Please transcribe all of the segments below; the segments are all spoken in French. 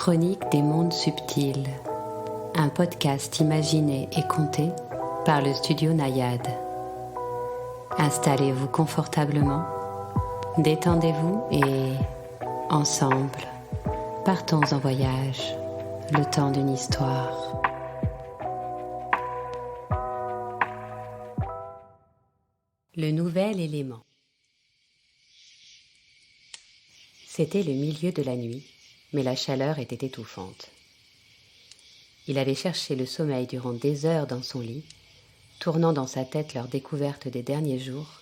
Chronique des mondes subtils, un podcast imaginé et conté par le studio Nayade. Installez-vous confortablement, détendez-vous et, ensemble, partons en voyage, le temps d'une histoire. Le nouvel élément. C'était le milieu de la nuit, mais la chaleur était étouffante. Il avait cherché le sommeil durant des heures dans son lit, tournant dans sa tête leurs découvertes des derniers jours,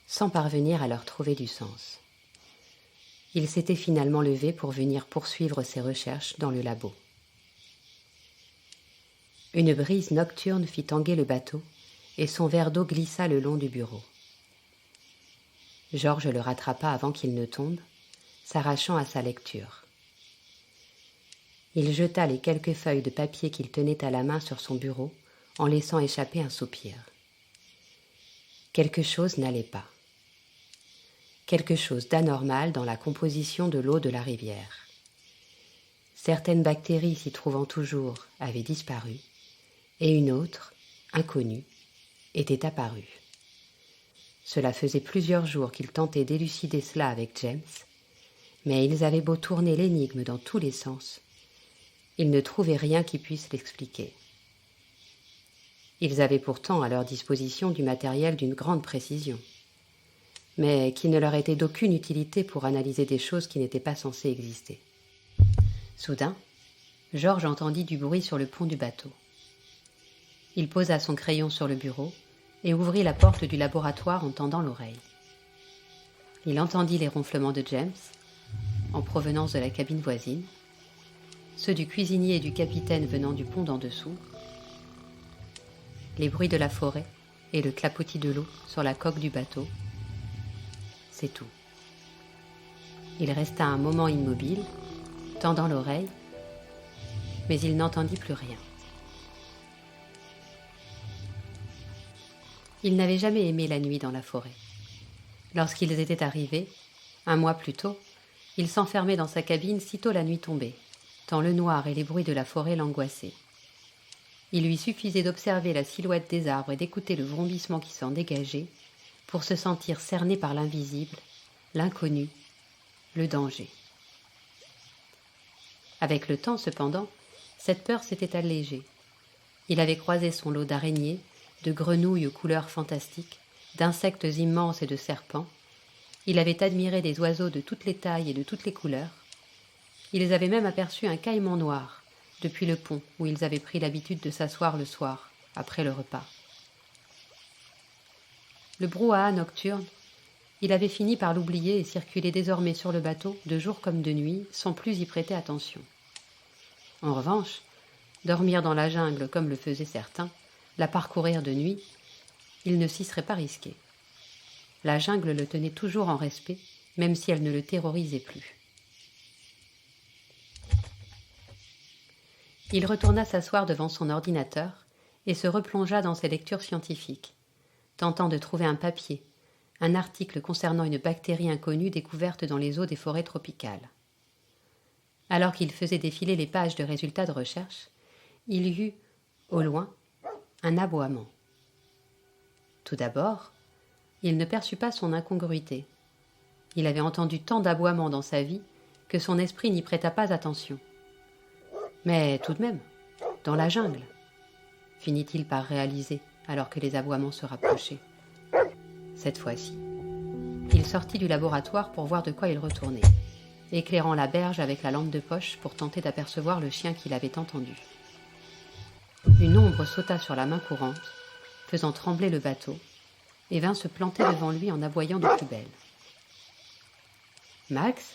sans parvenir à leur trouver du sens. Il s'était finalement levé pour venir poursuivre ses recherches dans le labo. Une brise nocturne fit tanguer le bateau et son verre d'eau glissa le long du bureau. Georges le rattrapa avant qu'il ne tombe, s'arrachant à sa lecture. Il jeta les quelques feuilles de papier qu'il tenait à la main sur son bureau en laissant échapper un soupir. Quelque chose n'allait pas. Quelque chose d'anormal dans la composition de l'eau de la rivière. Certaines bactéries s'y trouvant toujours avaient disparu et une autre, inconnue, était apparue. Cela faisait plusieurs jours qu'il tentait d'élucider cela avec James, mais ils avaient beau tourner l'énigme dans tous les sens, ils ne trouvaient rien qui puisse l'expliquer. Ils avaient pourtant à leur disposition du matériel d'une grande précision, mais qui ne leur était d'aucune utilité pour analyser des choses qui n'étaient pas censées exister. Soudain, Georges entendit du bruit sur le pont du bateau. Il posa son crayon sur le bureau et ouvrit la porte du laboratoire en tendant l'oreille. Il entendit les ronflements de James, en provenance de la cabine voisine, ceux du cuisinier et du capitaine venant du pont d'en dessous, les bruits de la forêt et le clapotis de l'eau sur la coque du bateau. C'est tout. Il resta un moment immobile, tendant l'oreille, mais il n'entendit plus rien. Il n'avait jamais aimé la nuit dans la forêt. Lorsqu'ils étaient arrivés, un mois plus tôt, il s'enfermait dans sa cabine sitôt la nuit tombée, tant le noir et les bruits de la forêt l'angoissaient. Il lui suffisait d'observer la silhouette des arbres et d'écouter le vrombissement qui s'en dégageait pour se sentir cerné par l'invisible, l'inconnu, le danger. Avec le temps, cependant, cette peur s'était allégée. Il avait croisé son lot d'araignées, de grenouilles aux couleurs fantastiques, d'insectes immenses et de serpents. Il avait admiré des oiseaux de toutes les tailles et de toutes les couleurs. Ils avaient même aperçu un caïman noir, depuis le pont où ils avaient pris l'habitude de s'asseoir le soir, après le repas. Le brouhaha nocturne, il avait fini par l'oublier et circulait désormais sur le bateau, de jour comme de nuit, sans plus y prêter attention. En revanche, dormir dans la jungle comme le faisaient certains, la parcourir de nuit, il ne s'y serait pas risqué. La jungle le tenait toujours en respect, même si elle ne le terrorisait plus. Il retourna s'asseoir devant son ordinateur et se replongea dans ses lectures scientifiques, tentant de trouver un papier, un article concernant une bactérie inconnue découverte dans les eaux des forêts tropicales. Alors qu'il faisait défiler les pages de résultats de recherche, il y eut, au loin, un aboiement. Tout d'abord, il ne perçut pas son incongruité. Il avait entendu tant d'aboiements dans sa vie que son esprit n'y prêta pas attention. Mais tout de même, dans la jungle, finit-il par réaliser alors que les aboiements se rapprochaient. Cette fois-ci, il sortit du laboratoire pour voir de quoi il retournait, éclairant la berge avec la lampe de poche pour tenter d'apercevoir le chien qu'il avait entendu. Une ombre sauta sur la main courante, faisant trembler le bateau, et vint se planter devant lui en aboyant de plus belle. « Max ?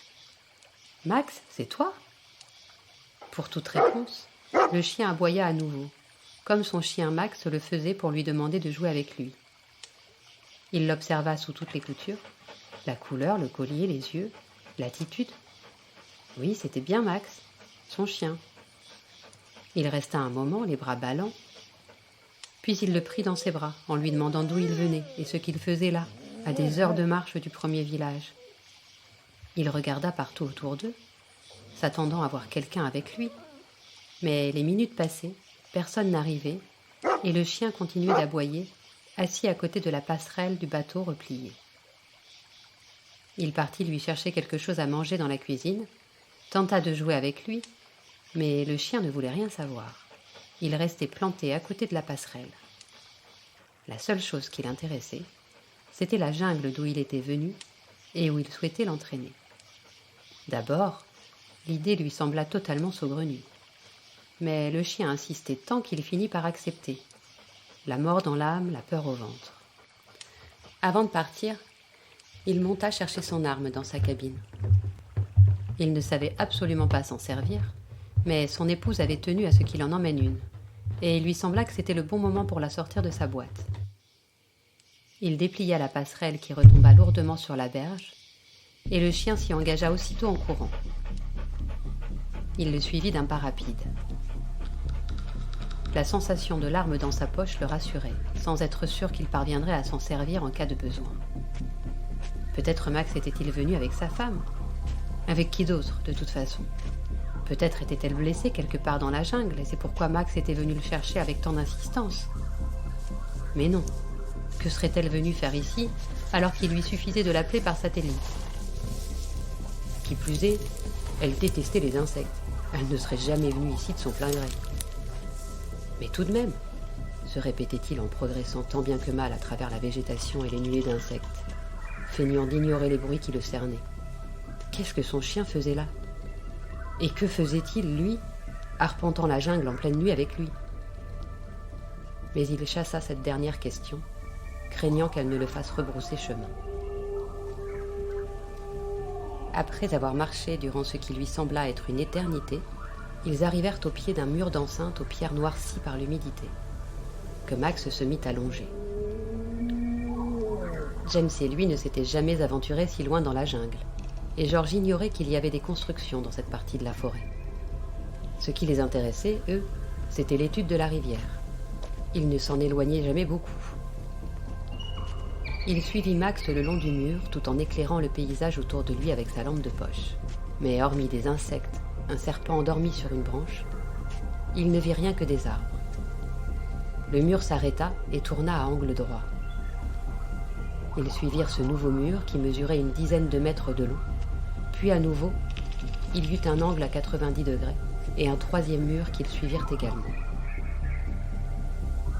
Max, c'est toi ?» Pour toute réponse, le chien aboya à nouveau, comme son chien Max le faisait pour lui demander de jouer avec lui. Il l'observa sous toutes les coutures, la couleur, le collier, les yeux, l'attitude. Oui, c'était bien Max, son chien. Il resta un moment, les bras ballants, puis il le prit dans ses bras en lui demandant d'où il venait et ce qu'il faisait là, à des heures de marche du premier village. Il regarda partout autour d'eux, s'attendant à voir quelqu'un avec lui. Mais les minutes passaient, personne n'arrivait, et le chien continuait d'aboyer, assis à côté de la passerelle du bateau replié. Il partit lui chercher quelque chose à manger dans la cuisine, tenta de jouer avec lui, mais le chien ne voulait rien savoir. Il restait planté à côté de la passerelle. La seule chose qui l'intéressait, c'était la jungle d'où il était venu et où il souhaitait l'entraîner. D'abord, l'idée lui sembla totalement saugrenue. Mais le chien insistait tant qu'il finit par accepter. La mort dans l'âme, la peur au ventre. Avant de partir, il monta chercher son arme dans sa cabine. Il ne savait absolument pas s'en servir, mais son épouse avait tenu à ce qu'il en emmène une, et il lui sembla que c'était le bon moment pour la sortir de sa boîte. Il déplia la passerelle qui retomba lourdement sur la berge, et le chien s'y engagea aussitôt en courant. Il le suivit d'un pas rapide. La sensation de l'arme dans sa poche le rassurait, sans être sûr qu'il parviendrait à s'en servir en cas de besoin. Peut-être Max était-il venu avec sa femme ? Avec qui d'autre, de toute façon ? Peut-être était-elle blessée quelque part dans la jungle, et c'est pourquoi Max était venu le chercher avec tant d'insistance. Mais non, que serait-elle venue faire ici, alors qu'il lui suffisait de l'appeler par satellite ? Qui plus est, elle détestait les insectes. Elle ne serait jamais venue ici de son plein gré. Mais tout de même, se répétait-il en progressant tant bien que mal à travers la végétation et les nuées d'insectes, feignant d'ignorer les bruits qui le cernaient. Qu'est-ce que son chien faisait là ? Et que faisait-il, lui, arpentant la jungle en pleine nuit avec lui ? Mais il chassa cette dernière question, craignant qu'elle ne le fasse rebrousser chemin. Après avoir marché durant ce qui lui sembla être une éternité, ils arrivèrent au pied d'un mur d'enceinte aux pierres noircies par l'humidité, que Max se mit à longer. James et lui ne s'étaient jamais aventurés si loin dans la jungle, et George ignorait qu'il y avait des constructions dans cette partie de la forêt. Ce qui les intéressait, eux, c'était l'étude de la rivière. Ils ne s'en éloignaient jamais beaucoup. Il suivit Max le long du mur, tout en éclairant le paysage autour de lui avec sa lampe de poche. Mais hormis des insectes, un serpent endormi sur une branche, il ne vit rien que des arbres. Le mur s'arrêta et tourna à angle droit. Ils suivirent ce nouveau mur qui mesurait une dizaine de mètres de long, puis à nouveau, il y eut un angle à 90 degrés et un troisième mur qu'ils suivirent également.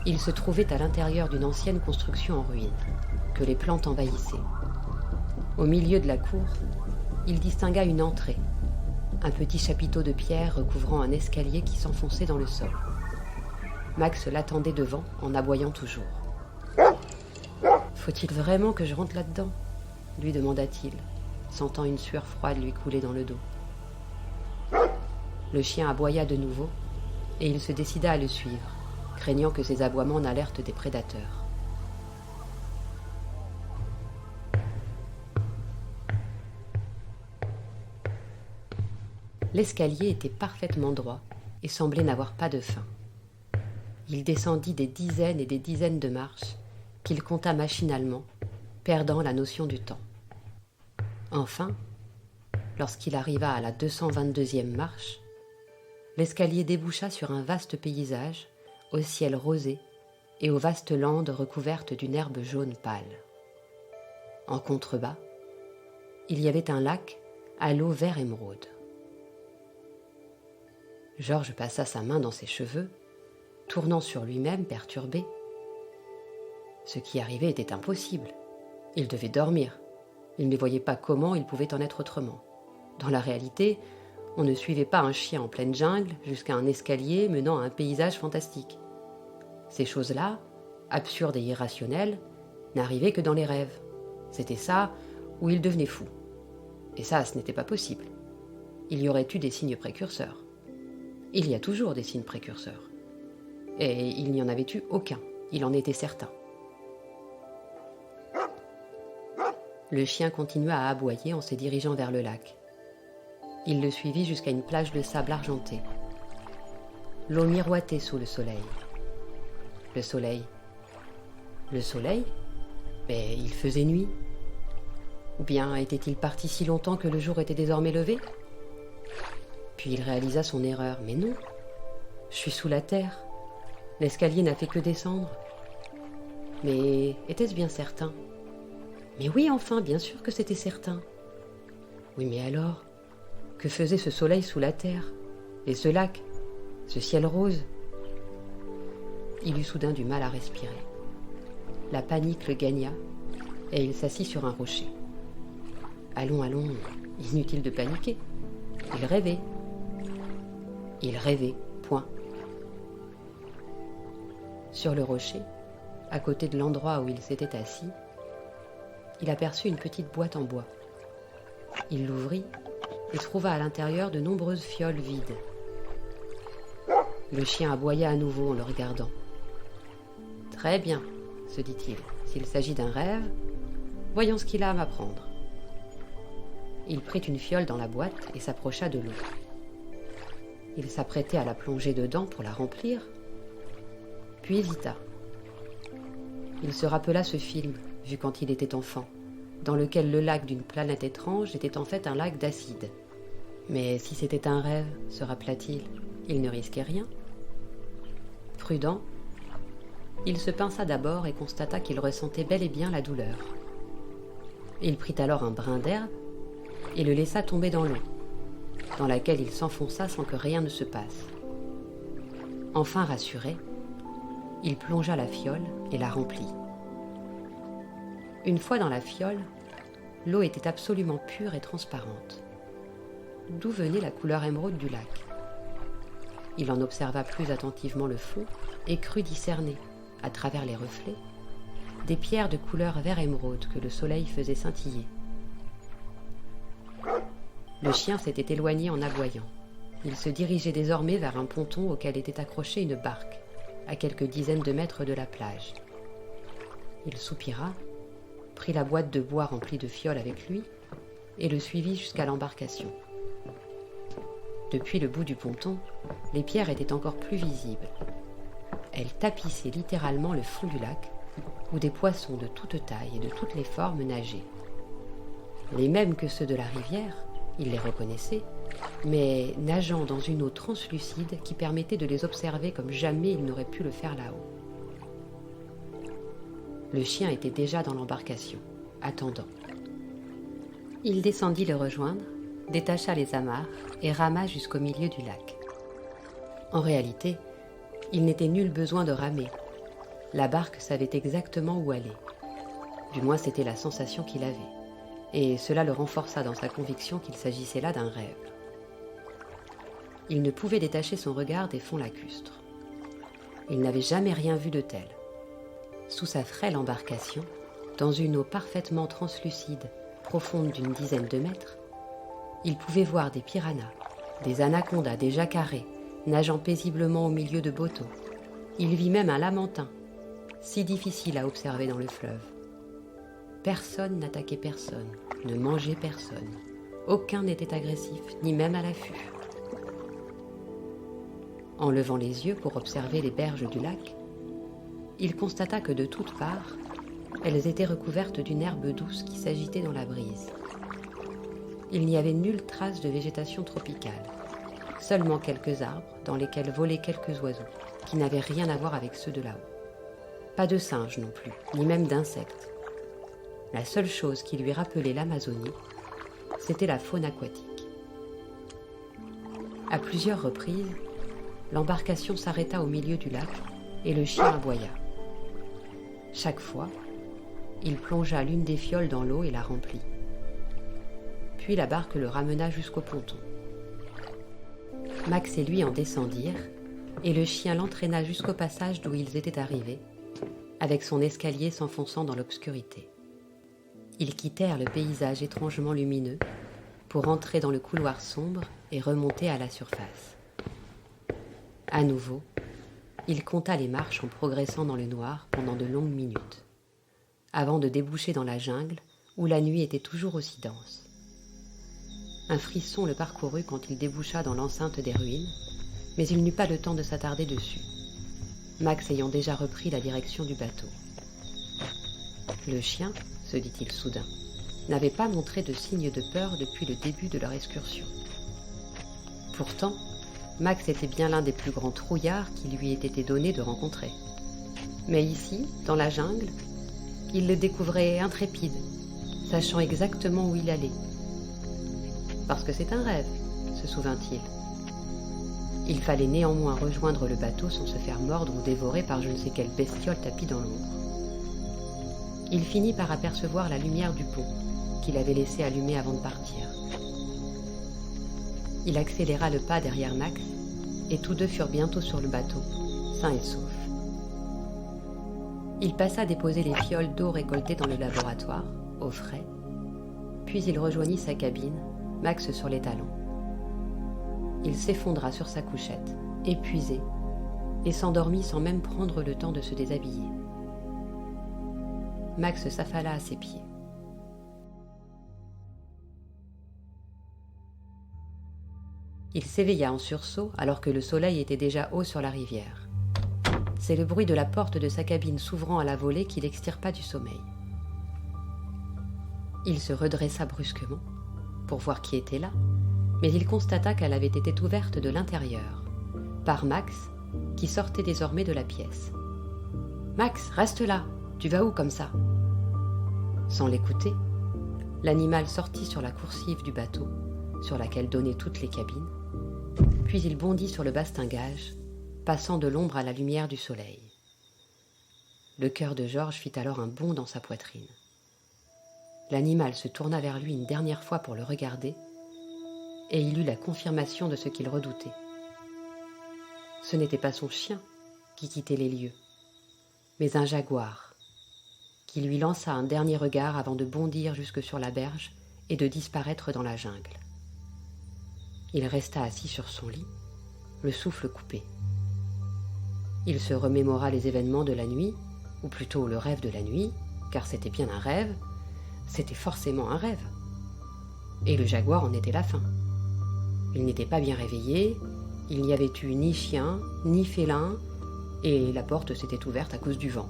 Ils se trouvaient à l'intérieur d'une ancienne construction en ruine, que les plantes envahissaient. Au milieu de la cour, il distingua une entrée, un petit chapiteau de pierre recouvrant un escalier qui s'enfonçait dans le sol. Max l'attendait devant, en aboyant toujours. « Faut-il vraiment que je rentre là-dedans ?» lui demanda-t-il, sentant une sueur froide lui couler dans le dos. Le chien aboya de nouveau, et il se décida à le suivre, craignant que ses aboiements n'alertent des prédateurs. L'escalier était parfaitement droit et semblait n'avoir pas de fin. Il descendit des dizaines et des dizaines de marches qu'il compta machinalement, perdant la notion du temps. Enfin, lorsqu'il arriva à la 222e marche, l'escalier déboucha sur un vaste paysage au ciel rosé et aux vastes landes recouvertes d'une herbe jaune pâle. En contrebas, il y avait un lac à l'eau vert émeraude. George passa sa main dans ses cheveux, tournant sur lui-même perturbé. Ce qui arrivait était impossible. Il devait dormir. Il ne voyait pas comment il pouvait en être autrement. Dans la réalité, on ne suivait pas un chien en pleine jungle jusqu'à un escalier menant à un paysage fantastique. Ces choses-là, absurdes et irrationnelles, n'arrivaient que dans les rêves. C'était ça où il devenait fou. Et ça, ce n'était pas possible. Il y aurait eu des signes précurseurs. Il y a toujours des signes précurseurs. Et il n'y en avait eu aucun, il en était certain. Le chien continua à aboyer en se dirigeant vers le lac. Il le suivit jusqu'à une plage de sable argenté. L'eau miroitait sous le soleil. Le soleil. Le soleil ? Mais il faisait nuit. Ou bien était-il parti si longtemps que le jour était désormais levé ? Puis il réalisa son erreur. Mais non, je suis sous la terre. L'escalier n'a fait que descendre. Mais était-ce bien certain? Mais oui, enfin, bien sûr que c'était certain. Oui, mais alors, que faisait ce soleil sous la terre? Et ce lac? Ce ciel rose? Il eut soudain du mal à respirer. La panique le gagna, et il s'assit sur un rocher. Allons, allons, inutile de paniquer. Il rêvait. Il rêvait, point. Sur le rocher, à côté de l'endroit où il s'était assis, il aperçut une petite boîte en bois. Il l'ouvrit et trouva à l'intérieur de nombreuses fioles vides. Le chien aboya à nouveau en le regardant. « Très bien, se dit-il, s'il s'agit d'un rêve, voyons ce qu'il a à m'apprendre. » Il prit une fiole dans la boîte et s'approcha de l'eau. Il s'apprêtait à la plonger dedans pour la remplir, puis hésita. Il se rappela ce film, vu quand il était enfant, dans lequel le lac d'une planète étrange était en fait un lac d'acide. Mais si c'était un rêve, se rappela-t-il, il ne risquait rien. Prudent, il se pinça d'abord et constata qu'il ressentait bel et bien la douleur. Il prit alors un brin d'herbe et le laissa tomber dans l'eau, dans laquelle il s'enfonça sans que rien ne se passe. Enfin rassuré, il plongea la fiole et la remplit. Une fois dans la fiole, l'eau était absolument pure et transparente. D'où venait la couleur émeraude du lac? Il en observa plus attentivement le fond et crut discerner, à travers les reflets, des pierres de couleur vert émeraude que le soleil faisait scintiller. Le chien s'était éloigné en aboyant. Il se dirigeait désormais vers un ponton auquel était accrochée une barque, à quelques dizaines de mètres de la plage. Il soupira, prit la boîte de bois remplie de fioles avec lui et le suivit jusqu'à l'embarcation. Depuis le bout du ponton, les pierres étaient encore plus visibles. Elles tapissaient littéralement le fond du lac, où des poissons de toute taille et de toutes les formes nageaient. Les mêmes que ceux de la rivière, il les reconnaissait, mais nageant dans une eau translucide qui permettait de les observer comme jamais il n'aurait pu le faire là-haut. Le chien était déjà dans l'embarcation, attendant. Il descendit le rejoindre, détacha les amarres et rama jusqu'au milieu du lac. En réalité, il n'était nul besoin de ramer. La barque savait exactement où aller. Du moins, c'était la sensation qu'il avait. Et cela le renforça dans sa conviction qu'il s'agissait là d'un rêve. Il ne pouvait détacher son regard des fonds lacustres. Il n'avait jamais rien vu de tel. Sous sa frêle embarcation, dans une eau parfaitement translucide, profonde d'une dizaine de mètres, il pouvait voir des piranhas, des anacondas, des jacarés, nageant paisiblement au milieu de bateaux. Il vit même un lamantin, si difficile à observer dans le fleuve. Personne n'attaquait personne, ne mangeait personne. Aucun n'était agressif, ni même à l'affût. En levant les yeux pour observer les berges du lac, il constata que de toutes parts, elles étaient recouvertes d'une herbe douce qui s'agitait dans la brise. Il n'y avait nulle trace de végétation tropicale, seulement quelques arbres dans lesquels volaient quelques oiseaux, qui n'avaient rien à voir avec ceux de là-haut. Pas de singes non plus, ni même d'insectes. La seule chose qui lui rappelait l'Amazonie, c'était la faune aquatique. À plusieurs reprises, l'embarcation s'arrêta au milieu du lac et le chien aboya. Chaque fois, il plongea l'une des fioles dans l'eau et la remplit. Puis la barque le ramena jusqu'au ponton. Max et lui en descendirent, et le chien l'entraîna jusqu'au passage d'où ils étaient arrivés, avec son escalier s'enfonçant dans l'obscurité. Ils quittèrent le paysage étrangement lumineux pour entrer dans le couloir sombre et remonter à la surface. À nouveau, il compta les marches en progressant dans le noir pendant de longues minutes, avant de déboucher dans la jungle où la nuit était toujours aussi dense. Un frisson le parcourut quand il déboucha dans l'enceinte des ruines, mais il n'eut pas le temps de s'attarder dessus, Max ayant déjà repris la direction du bateau. Le chien, se dit-il soudain, n'avait pas montré de signe de peur depuis le début de leur excursion. Pourtant, Max était bien l'un des plus grands trouillards qui lui ait été donné de rencontrer. Mais ici, dans la jungle, il le découvrait intrépide, sachant exactement où il allait. Parce que c'est un rêve, se souvint-il. Il fallait néanmoins rejoindre le bateau sans se faire mordre ou dévorer par je ne sais quelle bestiole tapie dans l'ombre. Il finit par apercevoir la lumière du pont, qu'il avait laissé allumer avant de partir. Il accéléra le pas derrière Max, et tous deux furent bientôt sur le bateau, sains et saufs. Il passa déposer les fioles d'eau récoltées dans le laboratoire, au frais, puis il rejoignit sa cabine, Max sur les talons. Il s'effondra sur sa couchette, épuisé, et s'endormit sans même prendre le temps de se déshabiller. Max s'affala à ses pieds. Il s'éveilla en sursaut alors que le soleil était déjà haut sur la rivière. C'est le bruit de la porte de sa cabine s'ouvrant à la volée qui l'extirpa du sommeil. Il se redressa brusquement pour voir qui était là, mais il constata qu'elle avait été ouverte de l'intérieur, par Max, qui sortait désormais de la pièce. « Max, reste là, tu vas où comme ça ?» Sans l'écouter, l'animal sortit sur la coursive du bateau, sur laquelle donnaient toutes les cabines, puis il bondit sur le bastingage, passant de l'ombre à la lumière du soleil. Le cœur de Georges fit alors un bond dans sa poitrine. L'animal se tourna vers lui une dernière fois pour le regarder, et il eut la confirmation de ce qu'il redoutait. Ce n'était pas son chien qui quittait les lieux, mais un jaguar, qui lui lança un dernier regard avant de bondir jusque sur la berge et de disparaître dans la jungle. Il resta assis sur son lit, le souffle coupé. Il se remémora les événements de la nuit, ou plutôt le rêve de la nuit, car c'était bien un rêve, c'était forcément un rêve. Et le jaguar en était la fin. Il n'était pas bien réveillé, il n'y avait eu ni chien, ni félin, et la porte s'était ouverte à cause du vent,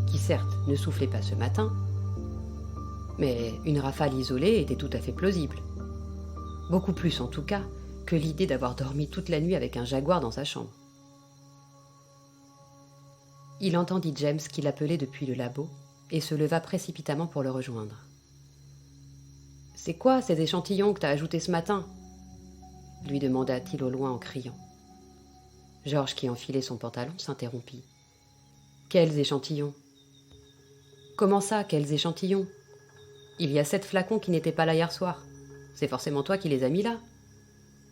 qui certes ne soufflait pas ce matin, mais une rafale isolée était tout à fait plausible. Beaucoup plus en tout cas que l'idée d'avoir dormi toute la nuit avec un jaguar dans sa chambre. Il entendit James qui l'appelait depuis le labo et se leva précipitamment pour le rejoindre. « C'est quoi ces échantillons que t'as ajoutés ce matin ?» lui demanda-t-il au loin en criant. Georges, qui enfilait son pantalon, s'interrompit. « Quels échantillons ?»« Comment ça, quels échantillons ? Il y a 7 flacons qui n'étaient pas là hier soir. C'est forcément toi qui les as mis là.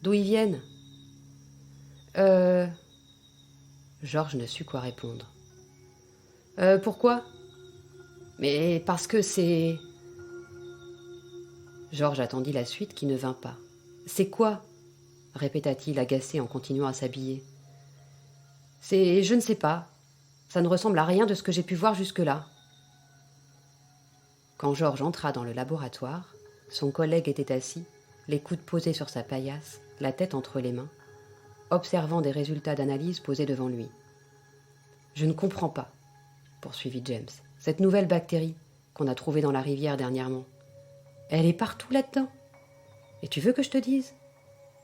D'où ils viennent ?» Georges ne sut quoi répondre. Pourquoi ? Mais parce que c'est... Georges attendit la suite qui ne vint pas. C'est quoi ? Répéta-t-il agacé en continuant à s'habiller. C'est... je ne sais pas. Ça ne ressemble à rien de ce que j'ai pu voir jusque-là. Quand Georges entra dans le laboratoire, son collègue était assis, les coudes posés sur sa paillasse, la tête entre les mains, observant des résultats d'analyse posés devant lui. « Je ne comprends pas, » poursuivit James. « Cette nouvelle bactérie qu'on a trouvée dans la rivière dernièrement, elle est partout là-dedans. Et tu veux que je te dise ?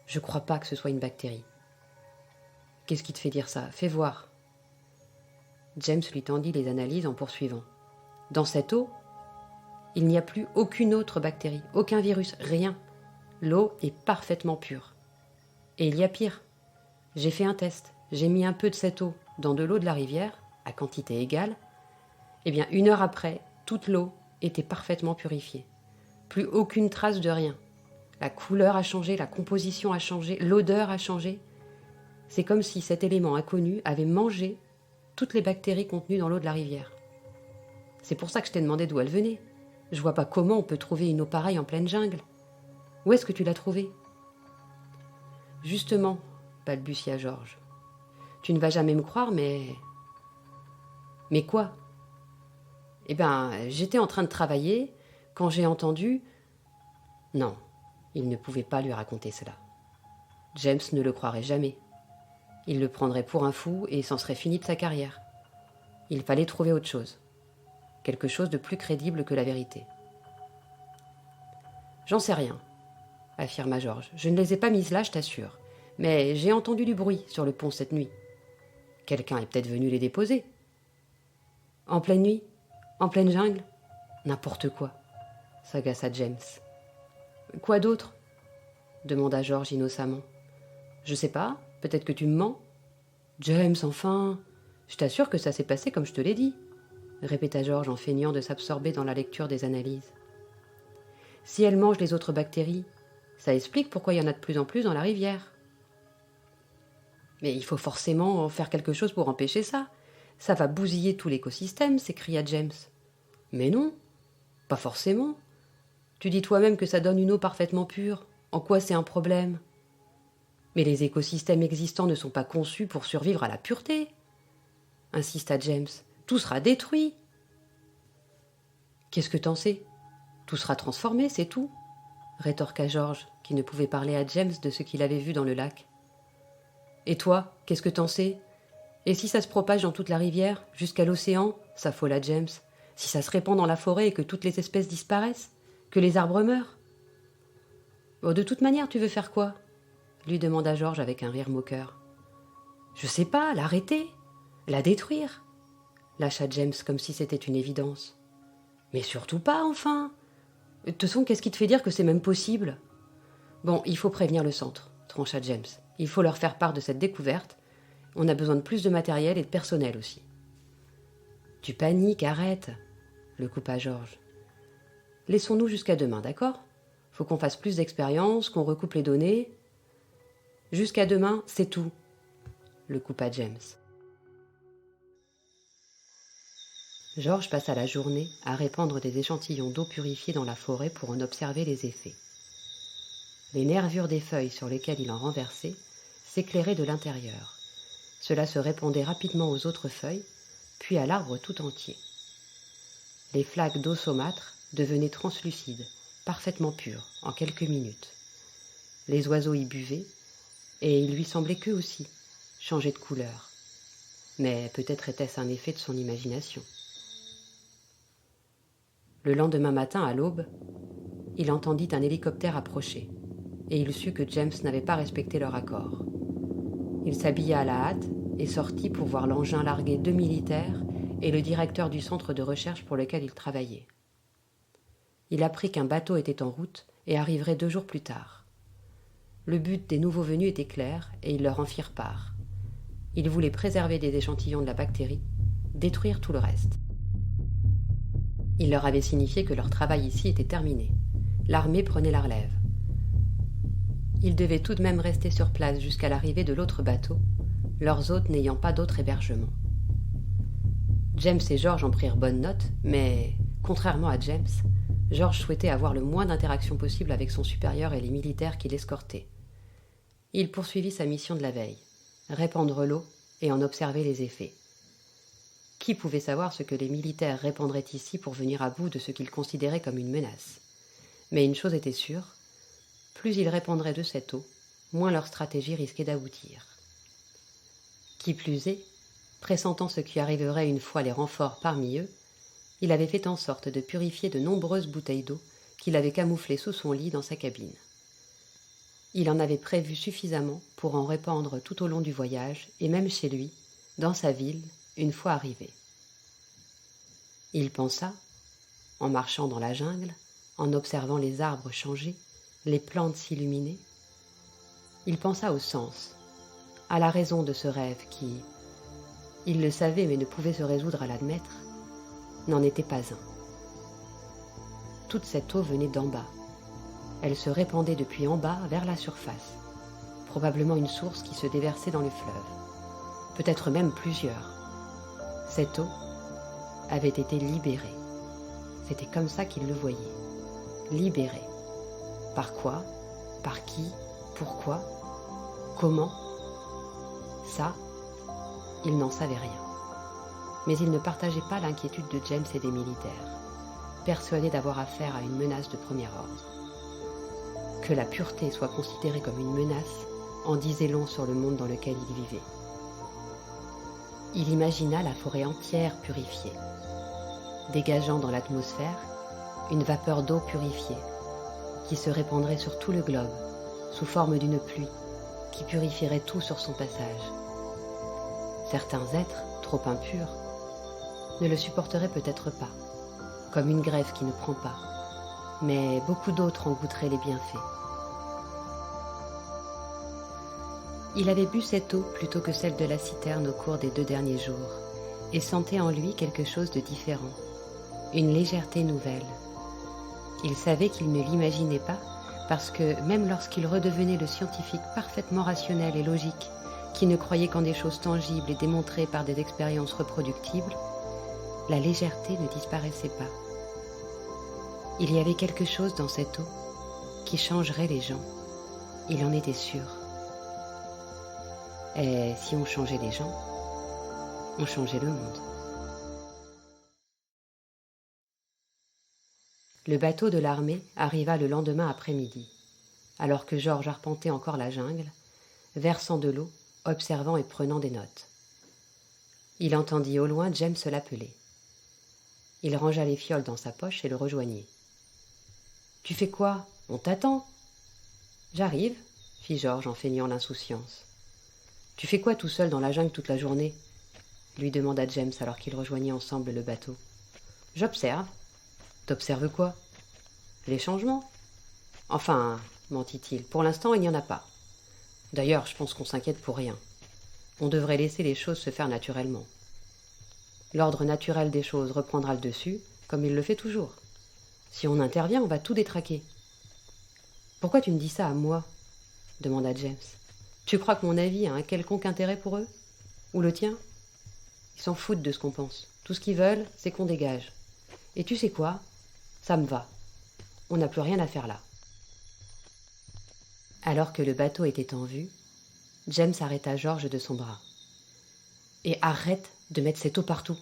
Je crois pas que ce soit une bactérie. » « Qu'est-ce qui te fait dire ça ? Fais voir. » James lui tendit les analyses en poursuivant. « Dans cette eau, il n'y a plus aucune autre bactérie, aucun virus, rien. L'eau est parfaitement pure. Et il y a pire. J'ai fait un test. J'ai mis un peu de cette eau dans de l'eau de la rivière, à quantité égale. Eh bien, 1 heure après, toute l'eau était parfaitement purifiée. Plus aucune trace de rien. La couleur a changé, la composition a changé, l'odeur a changé. C'est comme si cet élément inconnu avait mangé toutes les bactéries contenues dans l'eau de la rivière. C'est pour ça que je t'ai demandé d'où elles venaient. Je vois pas comment on peut trouver une eau pareille en pleine jungle. Où est-ce que tu l'as trouvée ? Justement, balbutia Georges. Tu ne vas jamais me croire, mais... Mais quoi ? Eh bien, j'étais en train de travailler quand j'ai entendu... Non, il ne pouvait pas lui raconter cela. James ne le croirait jamais. Il le prendrait pour un fou et c'en serait fini de sa carrière. Il fallait trouver autre chose. Quelque chose de plus crédible que la vérité. J'en sais rien. affirma Georges. « Je ne les ai pas mises là, je t'assure. Mais j'ai entendu du bruit sur le pont cette nuit. Quelqu'un est peut-être venu les déposer. » « En pleine nuit? En pleine jungle? N'importe quoi, s'agaça James. « Quoi d'autre ?» demanda Georges innocemment. « Je sais pas, peut-être que tu me mens. »« James, enfin, je t'assure que ça s'est passé comme je te l'ai dit, » répéta Georges en feignant de s'absorber dans la lecture des analyses. « Si elle mange les autres bactéries, ça explique pourquoi il y en a de plus en plus dans la rivière. »« Mais il faut forcément faire quelque chose pour empêcher ça. Ça va bousiller tout l'écosystème, » s'écria James. « Mais non, pas forcément. Tu dis toi-même que ça donne une eau parfaitement pure. En quoi c'est un problème ? Mais les écosystèmes existants ne sont pas conçus pour survivre à la pureté, » insista James. « Tout sera détruit. »« Qu'est-ce que t'en sais ? Tout sera transformé, c'est tout, » rétorqua Georges, qui ne pouvait parler à James de ce qu'il avait vu dans le lac. « Et toi, qu'est-ce que t'en sais ? Et si ça se propage dans toute la rivière, jusqu'à l'océan, s'affola James, si ça se répand dans la forêt et que toutes les espèces disparaissent, que les arbres meurent ? » « Oh, de toute manière, tu veux faire quoi ? » lui demanda Georges avec un rire moqueur. « Je sais pas, l'arrêter, la détruire, » lâcha James comme si c'était une évidence. « Mais surtout pas, enfin. De toute façon, qu'est-ce qui te fait dire que c'est même possible ? » « Bon, il faut prévenir le centre, » trancha James. « Il faut leur faire part de cette découverte. On a besoin de plus de matériel et de personnel aussi. »« Tu paniques, arrête, » le coupa Georges. « Laissons-nous jusqu'à demain, d'accord ? Faut qu'on fasse plus d'expériences, qu'on recoupe les données. »« Jusqu'à demain, c'est tout, » le coupa James. Georges passa la journée à répandre des échantillons d'eau purifiée dans la forêt pour en observer les effets. Les nervures des feuilles sur lesquelles il en renversait s'éclairaient de l'intérieur. Cela se répandait rapidement aux autres feuilles, puis à l'arbre tout entier. Les flaques d'eau saumâtre devenaient translucides, parfaitement pures, en quelques minutes. Les oiseaux y buvaient, et il lui semblait qu'eux aussi changeaient de couleur. Mais peut-être était-ce un effet de son imagination. Le lendemain matin, à l'aube, il entendit un hélicoptère approcher, et il sut que James n'avait pas respecté leur accord. Il s'habilla à la hâte et sortit pour voir l'engin larguer 2 militaires et le directeur du centre de recherche pour lequel il travaillait. Il apprit qu'un bateau était en route et arriverait 2 jours plus tard. Le but des nouveaux venus était clair et ils leur en firent part. Ils voulaient préserver des échantillons de la bactérie, détruire tout le reste. Il leur avait signifié que leur travail ici était terminé. L'armée prenait la relève. Ils devaient tout de même rester sur place jusqu'à l'arrivée de l'autre bateau, leurs hôtes n'ayant pas d'autre hébergement. James et Georges en prirent bonne note, mais, contrairement à James, Georges souhaitait avoir le moins d'interactions possible avec son supérieur et les militaires qui l'escortaient. Il poursuivit sa mission de la veille, répandre l'eau et en observer les effets. Qui pouvait savoir ce que les militaires répandraient ici pour venir à bout de ce qu'ils considéraient comme une menace ? Mais une chose était sûre, plus ils répandraient de cette eau, moins leur stratégie risquait d'aboutir. Qui plus est, pressentant ce qui arriverait une fois les renforts parmi eux, il avait fait en sorte de purifier de nombreuses bouteilles d'eau qu'il avait camouflées sous son lit dans sa cabine. Il en avait prévu suffisamment pour en répandre tout au long du voyage et même chez lui, dans sa ville, une fois arrivé. Il pensa, en marchant dans la jungle, en observant les arbres changer, les plantes s'illuminer, il pensa au sens, à la raison de ce rêve qui, il le savait mais ne pouvait se résoudre à l'admettre, n'en était pas un. Toute cette eau venait d'en bas. Elle se répandait depuis en bas vers la surface, probablement une source qui se déversait dans le fleuve, peut-être même plusieurs. Cette eau avait été libérée. C'était comme ça qu'il le voyait. Libérée. Par quoi ? Par qui ? Pourquoi ? Comment ? Ça, il n'en savait rien. Mais il ne partageait pas l'inquiétude de James et des militaires, persuadés d'avoir affaire à une menace de premier ordre. Que la pureté soit considérée comme une menace en disait long sur le monde dans lequel il vivait. Il imagina la forêt entière purifiée, dégageant dans l'atmosphère une vapeur d'eau purifiée, qui se répandrait sur tout le globe, sous forme d'une pluie, qui purifierait tout sur son passage. Certains êtres, trop impurs, ne le supporteraient peut-être pas, comme une grève qui ne prend pas, mais beaucoup d'autres en goûteraient les bienfaits. Il avait bu cette eau plutôt que celle de la citerne au cours des 2 derniers jours, et sentait en lui quelque chose de différent, une légèreté nouvelle. Il savait qu'il ne l'imaginait pas, parce que même lorsqu'il redevenait le scientifique parfaitement rationnel et logique, qui ne croyait qu'en des choses tangibles et démontrées par des expériences reproductibles, la légèreté ne disparaissait pas. Il y avait quelque chose dans cette eau qui changerait les gens, il en était sûr. Et si on changeait les gens, on changeait le monde. Le bateau de l'armée arriva le lendemain après-midi, alors que Georges arpentait encore la jungle, versant de l'eau, observant et prenant des notes. Il entendit au loin James l'appeler. Il rangea les fioles dans sa poche et le rejoignit. « Tu fais quoi ? On t'attend !»« J'arrive, » fit Georges en feignant l'insouciance. « Tu fais quoi tout seul dans la jungle toute la journée ?» lui demanda James alors qu'ils rejoignaient ensemble le bateau. « J'observe. »« T'observes quoi ? » ?»« Les changements. »« Enfin, mentit-il, pour l'instant il n'y en a pas. D'ailleurs, je pense qu'on s'inquiète pour rien. On devrait laisser les choses se faire naturellement. L'ordre naturel des choses reprendra le dessus, comme il le fait toujours. Si on intervient, on va tout détraquer. »« Pourquoi tu me dis ça à moi ?» demanda James. « Tu crois que mon avis a un quelconque intérêt pour eux ? Ou le tien ? Ils s'en foutent de ce qu'on pense. Tout ce qu'ils veulent, c'est qu'on dégage. Et tu sais quoi ? Ça me va. On n'a plus rien à faire là. » Alors que le bateau était en vue, James arrêta Georges de son bras. « Et arrête de mettre cette eau partout.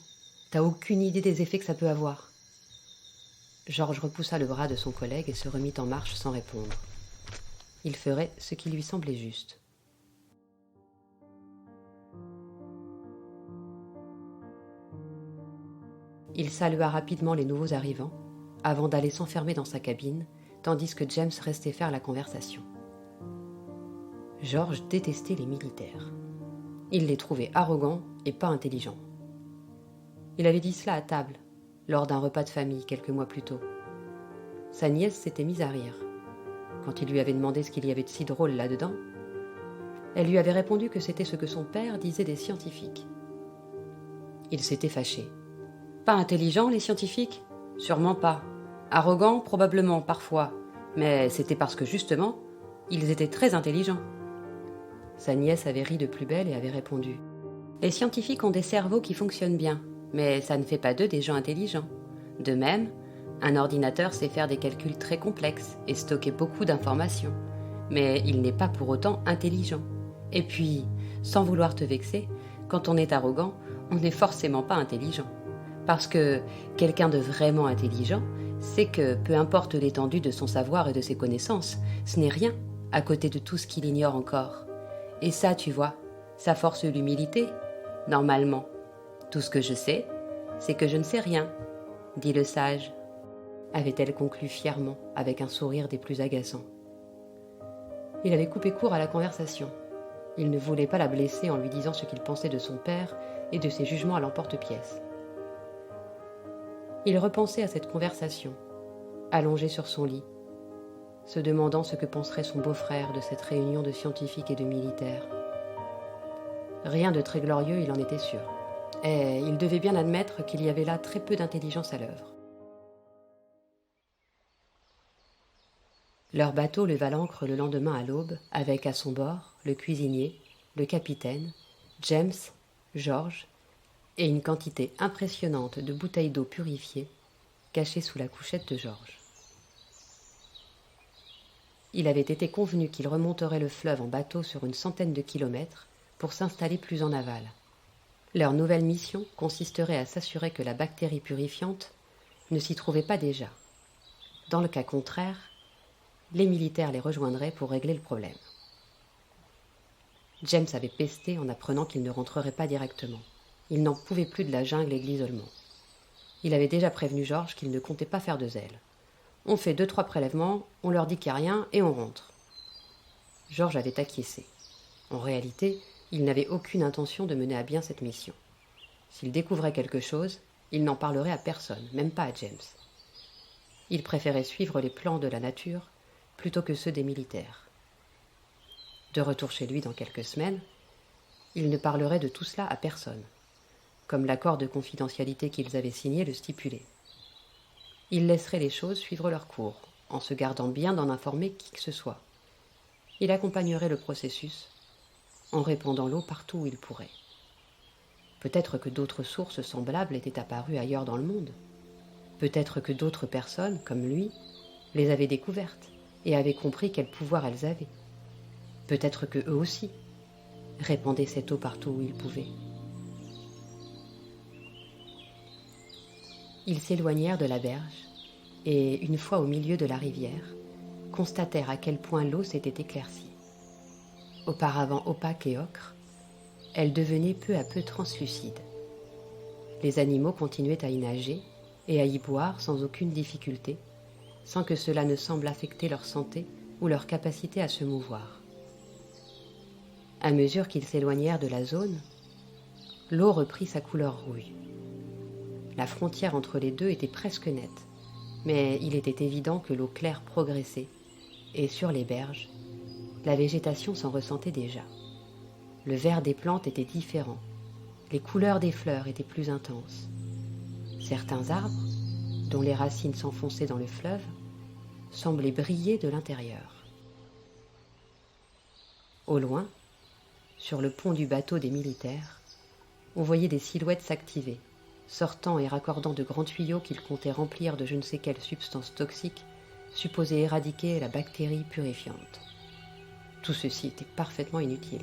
T'as aucune idée des effets que ça peut avoir. » Georges repoussa le bras de son collègue et se remit en marche sans répondre. Il ferait ce qui lui semblait juste. Il salua rapidement les nouveaux arrivants, avant d'aller s'enfermer dans sa cabine, tandis que James restait faire la conversation. Georges détestait les militaires. Il les trouvait arrogants et pas intelligents. Il avait dit cela à table, lors d'un repas de famille quelques mois plus tôt. Sa nièce s'était mise à rire. Quand il lui avait demandé ce qu'il y avait de si drôle là-dedans, elle lui avait répondu que c'était ce que son père disait des scientifiques. Il s'était fâché. Pas intelligents, les scientifiques ? Sûrement pas. Arrogants, probablement, parfois. Mais c'était parce que, justement, ils étaient très intelligents. Sa nièce avait ri de plus belle et avait répondu. Les scientifiques ont des cerveaux qui fonctionnent bien, mais ça ne fait pas d'eux des gens intelligents. De même, un ordinateur sait faire des calculs très complexes et stocker beaucoup d'informations. Mais il n'est pas pour autant intelligent. Et puis, sans vouloir te vexer, quand on est arrogant, on n'est forcément pas intelligent. Parce que quelqu'un de vraiment intelligent sait que, peu importe l'étendue de son savoir et de ses connaissances, ce n'est rien à côté de tout ce qu'il ignore encore. Et ça, tu vois, ça force l'humilité, normalement. Tout ce que je sais, c'est que je ne sais rien, dit le sage, avait-elle conclu fièrement, avec un sourire des plus agaçants. Il avait coupé court à la conversation. Il ne voulait pas la blesser en lui disant ce qu'il pensait de son père et de ses jugements à l'emporte-pièce. Il repensait à cette conversation, allongé sur son lit, se demandant ce que penserait son beau-frère de cette réunion de scientifiques et de militaires. Rien de très glorieux, il en était sûr. Et il devait bien admettre qu'il y avait là très peu d'intelligence à l'œuvre. Leur bateau leva l'ancre le lendemain à l'aube, avec à son bord le cuisinier, le capitaine, James, Georges, et une quantité impressionnante de bouteilles d'eau purifiée cachées sous la couchette de Georges. Il avait été convenu qu'il remonterait le fleuve en bateau sur une centaine de kilomètres pour s'installer plus en aval. Leur nouvelle mission consisterait à s'assurer que la bactérie purifiante ne s'y trouvait pas déjà. Dans le cas contraire, les militaires les rejoindraient pour régler le problème. James avait pesté en apprenant qu'il ne rentrerait pas directement. Il n'en pouvait plus de la jungle et de l'isolement. Il avait déjà prévenu Georges qu'il ne comptait pas faire de zèle. On fait 2-3 prélèvements, on leur dit qu'il n'y a rien et on rentre. George avait acquiescé. En réalité, il n'avait aucune intention de mener à bien cette mission. S'il découvrait quelque chose, il n'en parlerait à personne, même pas à James. Il préférait suivre les plans de la nature plutôt que ceux des militaires. De retour chez lui dans quelques semaines, il ne parlerait de tout cela à personne, comme l'accord de confidentialité qu'ils avaient signé le stipulait. Il laisserait les choses suivre leur cours, en se gardant bien d'en informer qui que ce soit. Il accompagnerait le processus, en répandant l'eau partout où il pourrait. Peut-être que d'autres sources semblables étaient apparues ailleurs dans le monde. Peut-être que d'autres personnes, comme lui, les avaient découvertes et avaient compris quel pouvoir elles avaient. Peut-être que eux aussi répandaient cette eau partout où ils pouvaient. Ils s'éloignèrent de la berge et, une fois au milieu de la rivière, constatèrent à quel point l'eau s'était éclaircie. Auparavant opaque et ocre, elle devenait peu à peu translucide. Les animaux continuaient à y nager et à y boire sans aucune difficulté, sans que cela ne semble affecter leur santé ou leur capacité à se mouvoir. À mesure qu'ils s'éloignèrent de la zone, l'eau reprit sa couleur rouille. La frontière entre les deux était presque nette, mais il était évident que l'eau claire progressait, et sur les berges, la végétation s'en ressentait déjà. Le vert des plantes était différent, les couleurs des fleurs étaient plus intenses. Certains arbres, dont les racines s'enfonçaient dans le fleuve, semblaient briller de l'intérieur. Au loin, sur le pont du bateau des militaires, on voyait des silhouettes s'activer, sortant et raccordant de grands tuyaux qu'ils comptaient remplir de je ne sais quelle substance toxique, supposée éradiquer la bactérie purifiante. Tout ceci était parfaitement inutile.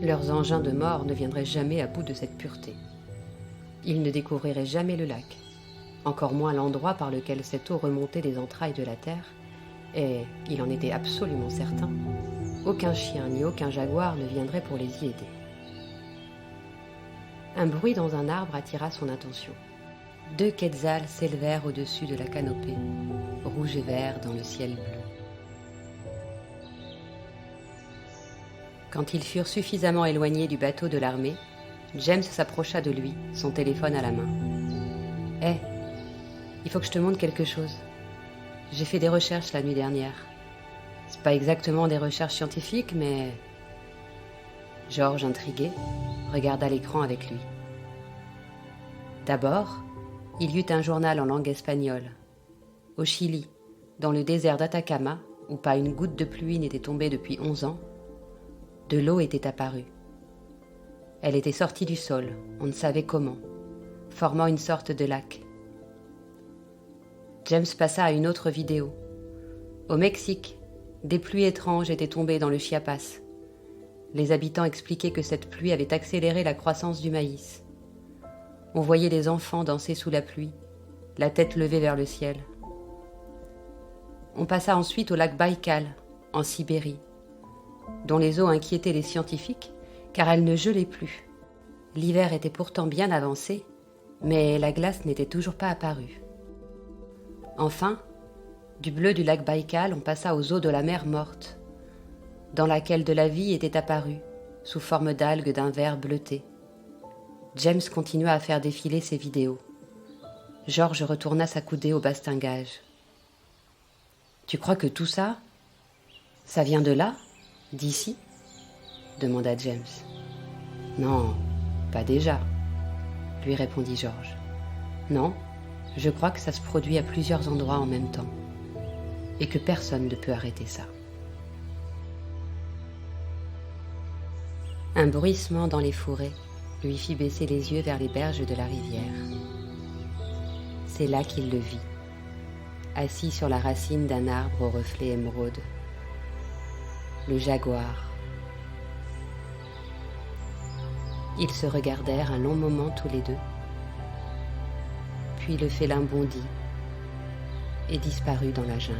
Leurs engins de mort ne viendraient jamais à bout de cette pureté. Ils ne découvriraient jamais le lac, encore moins l'endroit par lequel cette eau remontait des entrailles de la terre, et, il en était absolument certain, aucun chien ni aucun jaguar ne viendrait pour les y aider. Un bruit dans un arbre attira son attention. 2 quetzals s'élevèrent au-dessus de la canopée, rouge et vert dans le ciel bleu. Quand ils furent suffisamment éloignés du bateau de l'armée, James s'approcha de lui, son téléphone à la main. « Hé, il faut que je te montre quelque chose. J'ai fait des recherches la nuit dernière. C'est pas exactement des recherches scientifiques, mais... » George, intrigué, regarda l'écran avec lui. D'abord, il y eut un journal en langue espagnole. Au Chili, dans le désert d'Atacama, où pas une goutte de pluie n'était tombée depuis 11 ans, de l'eau était apparue. Elle était sortie du sol, on ne savait comment, formant une sorte de lac. James passa à une autre vidéo. Au Mexique, des pluies étranges étaient tombées dans le Chiapas. Les habitants expliquaient que cette pluie avait accéléré la croissance du maïs. On voyait les enfants danser sous la pluie, la tête levée vers le ciel. On passa ensuite au lac Baïkal, en Sibérie, dont les eaux inquiétaient les scientifiques car elles ne gelaient plus. L'hiver était pourtant bien avancé, mais la glace n'était toujours pas apparue. Enfin, du bleu du lac Baïkal, on passa aux eaux de la mer morte, dans laquelle de la vie était apparue, sous forme d'algues d'un vert bleuté. James continua à faire défiler ses vidéos. George retourna s'accouder au bastingage. « Tu crois que tout ça, ça vient de là, d'ici ?» demanda James. « Non, pas déjà, » lui répondit George. « Non, je crois que ça se produit à plusieurs endroits en même temps, et que personne ne peut arrêter ça. » Un bruissement dans les fourrés lui fit baisser les yeux vers les berges de la rivière. C'est là qu'il le vit, assis sur la racine d'un arbre au reflet émeraude. Le jaguar. Ils se regardèrent un long moment tous les deux. Puis le félin bondit et disparut dans la jungle.